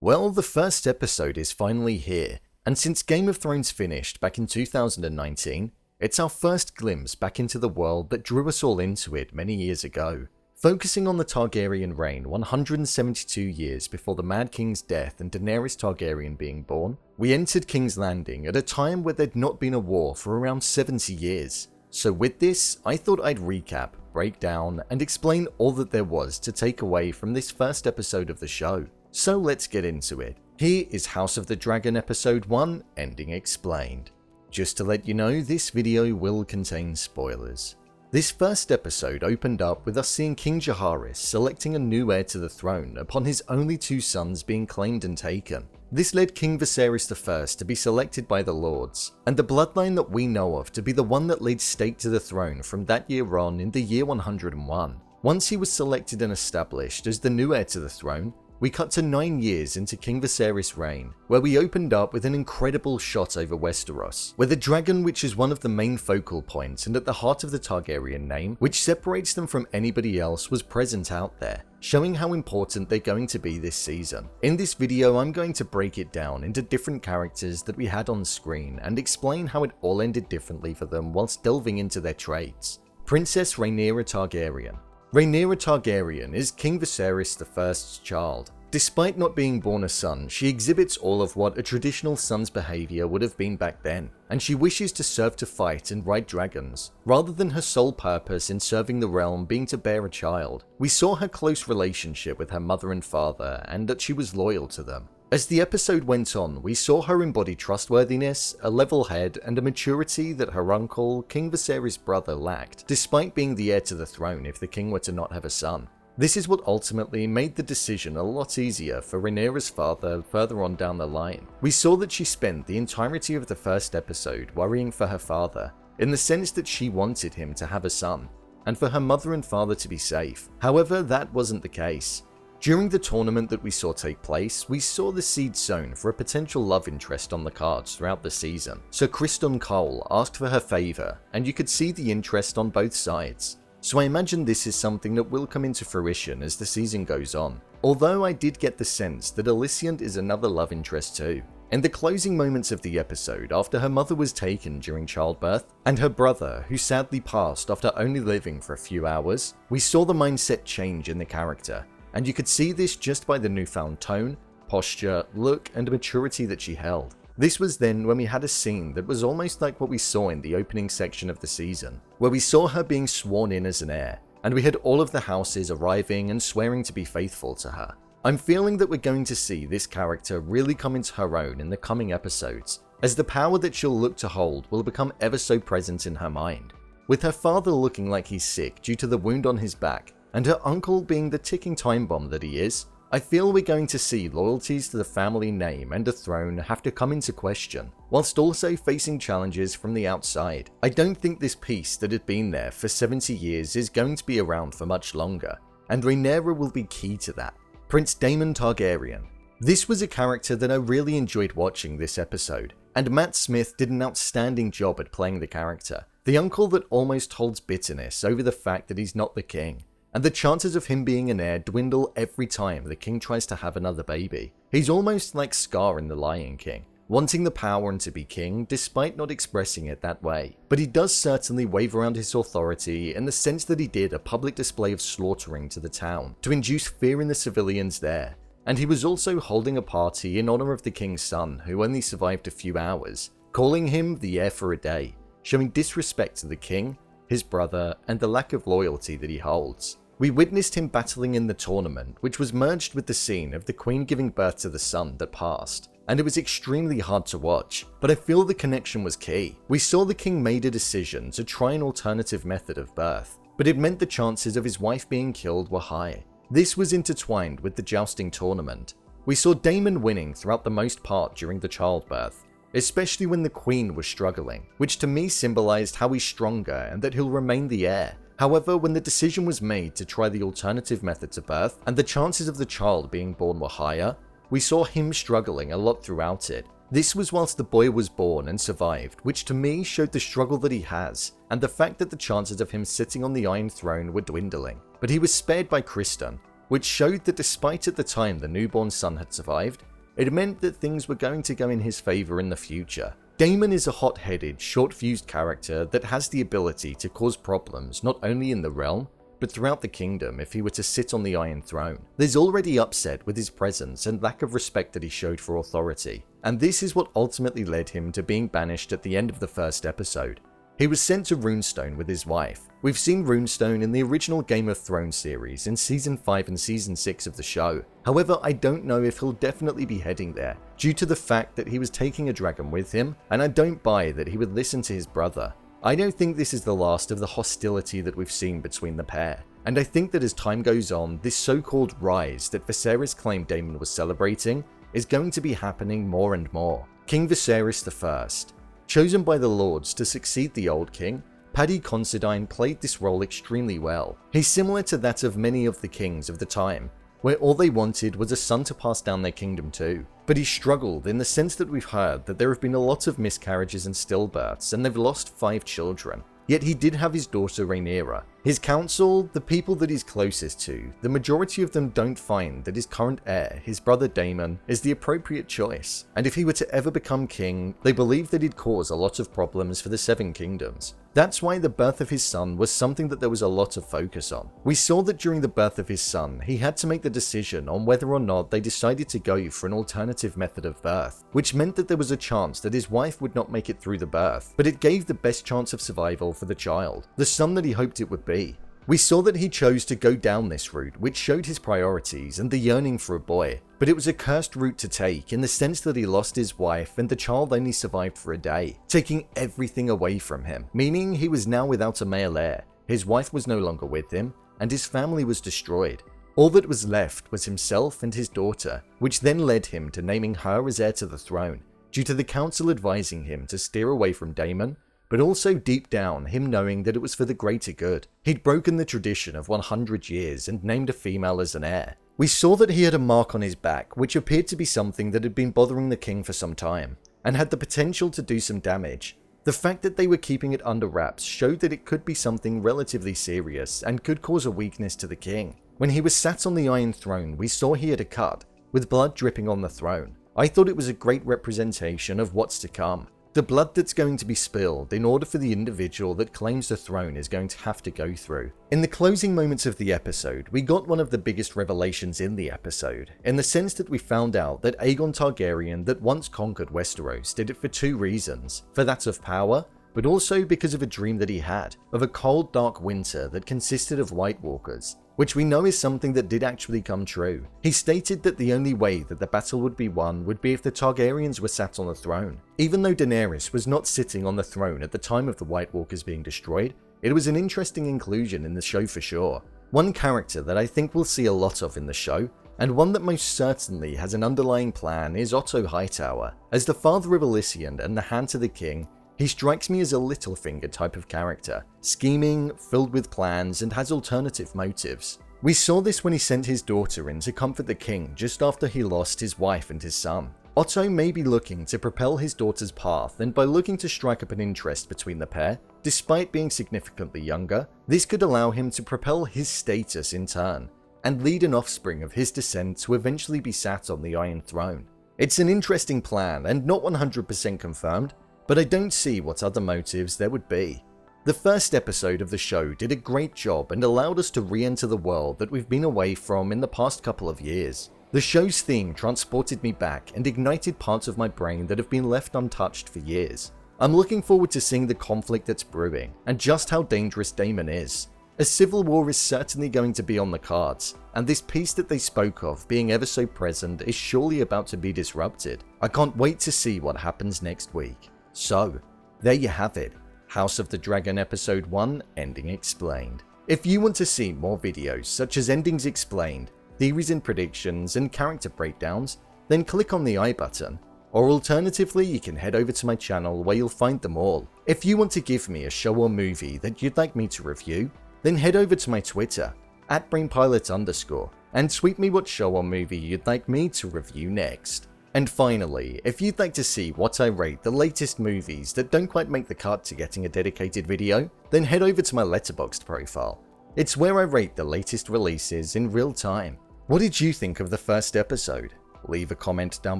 Well, the first episode is finally here, and since Game of Thrones finished back in 2019, it's our first glimpse back into the world that drew us all into it many years ago. Focusing on the Targaryen reign 172 years before the Mad King's death and Daenerys Targaryen being born, we entered King's Landing at a time where there'd not been a war for around 70 years. So with this, I thought I'd recap, break down, and explain all that there was to take away from this first episode of the show. So let's get into it. Here is House of the Dragon Episode 1, Ending Explained. Just to let you know, this video will contain spoilers. This first episode opened up with us seeing King Jaehaerys selecting a new heir to the throne upon his only two sons being claimed and taken. This led King Viserys I to be selected by the Lords, and the bloodline that we know of to be the one that laid stake to the throne from that year on in the year 101. Once he was selected and established as the new heir to the throne, we cut to 9 years into King Viserys' reign, where we opened up with an incredible shot over Westeros, where the dragon, which is one of the main focal points and at the heart of the Targaryen name, which separates them from anybody else, was present out there, showing how important they're going to be this season. In this video, I'm going to break it down into different characters that we had on screen and explain how it all ended differently for them whilst delving into their traits. Princess Rhaenyra Targaryen. Rhaenyra Targaryen is King Viserys I's child. Despite not being born a son, she exhibits all of what a traditional son's behaviour would have been back then, and she wishes to serve to fight and ride dragons, rather than her sole purpose in serving the realm being to bear a child. We saw her close relationship with her mother and father, and that she was loyal to them. As the episode went on, we saw her embody trustworthiness, a level head, and a maturity that her uncle, King Viserys' brother, lacked, despite being the heir to the throne if the king were to not have a son. This is what ultimately made the decision a lot easier for Rhaenyra's father further on down the line. We saw that she spent the entirety of the first episode worrying for her father, in the sense that she wanted him to have a son, and for her mother and father to be safe. However, that wasn't the case. During the tournament that we saw take place, we saw the seed sown for a potential love interest on the cards throughout the season. So Criston Cole asked for her favour, and you could see the interest on both sides. So I imagine this is something that will come into fruition as the season goes on. Although I did get the sense that Alicent is another love interest too. In the closing moments of the episode, after her mother was taken during childbirth, and her brother, who sadly passed after only living for a few hours, we saw the mindset change in the character. And you could see this just by the newfound tone, posture, look, and maturity that she held. This was then when we had a scene that was almost like what we saw in the opening section of the season, where we saw her being sworn in as an heir, and we had all of the houses arriving and swearing to be faithful to her. I'm feeling that we're going to see this character really come into her own in the coming episodes, as the power that she'll look to hold will become ever so present in her mind. With her father looking like he's sick due to the wound on his back, and her uncle being the ticking time bomb that he is, I feel we're going to see loyalties to the family name and the throne have to come into question, whilst also facing challenges from the outside. I don't think this peace that had been there for 70 years is going to be around for much longer, and Rhaenyra will be key to that. Prince Daemon Targaryen. This was a character that I really enjoyed watching this episode, and Matt Smith did an outstanding job at playing the character, the uncle that almost holds bitterness over the fact that he's not the king. And the chances of him being an heir dwindle every time the king tries to have another baby. He's almost like Scar in The Lion King, wanting the power and to be king despite not expressing it that way. But he does certainly wave around his authority in the sense that he did a public display of slaughtering to the town to induce fear in the civilians there. And he was also holding a party in honor of the king's son who only survived a few hours, calling him the heir for a day, showing disrespect to the king, his brother, and the lack of loyalty that he holds. We witnessed him battling in the tournament, which was merged with the scene of the queen giving birth to the son that passed, and it was extremely hard to watch, but I feel the connection was key. We saw the king made a decision to try an alternative method of birth, but it meant the chances of his wife being killed were high. This was intertwined with the jousting tournament. We saw Daemon winning throughout the most part during the childbirth, especially when the queen was struggling, which to me symbolized how he's stronger and that he'll remain the heir. However, when the decision was made to try the alternative method to birth, and the chances of the child being born were higher, we saw him struggling a lot throughout it. This was whilst the boy was born and survived, which to me showed the struggle that he has, and the fact that the chances of him sitting on the Iron Throne were dwindling. But he was spared by Criston, which showed that despite at the time the newborn son had survived, It meant that things were going to go in his favor in the future. Daemon is a hot-headed, short-fused character that has the ability to cause problems not only in the realm, but throughout the kingdom if he were to sit on the Iron Throne. There's already upset with his presence and lack of respect that he showed for authority, and this is what ultimately led him to being banished at the end of the first episode. He was sent to Runestone with his wife. We've seen Runestone in the original Game of Thrones series in Season 5 and Season 6 of the show. However, I don't know if he'll definitely be heading there, due to the fact that he was taking a dragon with him, and I don't buy that he would listen to his brother. I don't think this is the last of the hostility that we've seen between the pair, and I think that as time goes on, this so-called rise that Viserys claimed Daemon was celebrating is going to be happening more and more. King Viserys I, chosen by the Lords to succeed the old king, Paddy Considine played this role extremely well. He's similar to that of many of the kings of the time, where all they wanted was a son to pass down their kingdom to. But he struggled in the sense that we've heard that there have been a lot of miscarriages and stillbirths, and they've lost 5 children. Yet he did have his daughter Rhaenyra. His council, the people that he's closest to, the majority of them don't find that his current heir, his brother Daemon, is the appropriate choice, and if he were to ever become king, they believe that he'd cause a lot of problems for the 7 kingdoms. That's why the birth of his son was something that there was a lot of focus on. We saw that during the birth of his son, he had to make the decision on whether or not they decided to go for an alternative method of birth, which meant that there was a chance that his wife would not make it through the birth, but it gave the best chance of survival for the child, the son that he hoped it would be. We saw that he chose to go down this route, which showed his priorities and the yearning for a boy, but it was a cursed route to take in the sense that he lost his wife and the child only survived for a day, taking everything away from him, meaning he was now without a male heir, his wife was no longer with him, and his family was destroyed. All that was left was himself and his daughter, which then led him to naming her as heir to the throne, due to the council advising him to steer away from Daemon, but also deep down him knowing that it was for the greater good. He'd broken the tradition of 100 years and named a female as an heir. We saw that he had a mark on his back, which appeared to be something that had been bothering the king for some time, and had the potential to do some damage. The fact that they were keeping it under wraps showed that it could be something relatively serious and could cause a weakness to the king. When he was sat on the Iron Throne, we saw he had a cut, with blood dripping on the throne. I thought it was a great representation of what's to come. The blood that's going to be spilled in order for the individual that claims the throne is going to have to go through. In the closing moments of the episode, we got one of the biggest revelations in the episode, in the sense that we found out that Aegon Targaryen that once conquered Westeros did it for 2 reasons, for that of power, but also because of a dream that he had, of a cold dark winter that consisted of White Walkers, which we know is something that did actually come true. He stated that the only way that the battle would be won would be if the Targaryens were sat on the throne. Even though Daenerys was not sitting on the throne at the time of the White Walkers being destroyed, it was an interesting inclusion in the show for sure. One character that I think we'll see a lot of in the show, and one that most certainly has an underlying plan, is Otto Hightower. As the father of Elysian and the hand to the king, he strikes me as a Littlefinger type of character, scheming, filled with plans, and has alternative motives. We saw this when he sent his daughter in to comfort the king just after he lost his wife and his son. Otto may be looking to propel his daughter's path, and by looking to strike up an interest between the pair, despite being significantly younger, this could allow him to propel his status in turn, and lead an offspring of his descent to eventually be sat on the Iron Throne. It's an interesting plan and not 100% confirmed, but I don't see what other motives there would be. The first episode of the show did a great job and allowed us to re-enter the world that we've been away from in the past couple of years. The show's theme transported me back and ignited parts of my brain that have been left untouched for years. I'm looking forward to seeing the conflict that's brewing and just how dangerous Daemon is. A civil war is certainly going to be on the cards, and this peace that they spoke of being ever so present is surely about to be disrupted. I can't wait to see what happens next week. So, there you have it, House of the Dragon Episode 1 Ending Explained. If you want to see more videos such as Endings Explained, theories and predictions, and character breakdowns, then click on the I button, or alternatively you can head over to my channel where you'll find them all. If you want to give me a show or movie that you'd like me to review, then head over to my Twitter, @BrainPilot_, and tweet me what show or movie you'd like me to review next. And finally, if you'd like to see what I rate the latest movies that don't quite make the cut to getting a dedicated video, then head over to my Letterboxd profile. It's where I rate the latest releases in real time. What did you think of the first episode? leave a comment down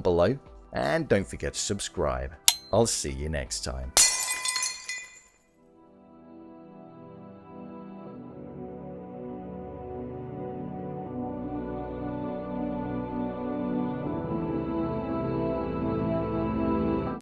below, and don't forget to subscribe. I'll see you next time.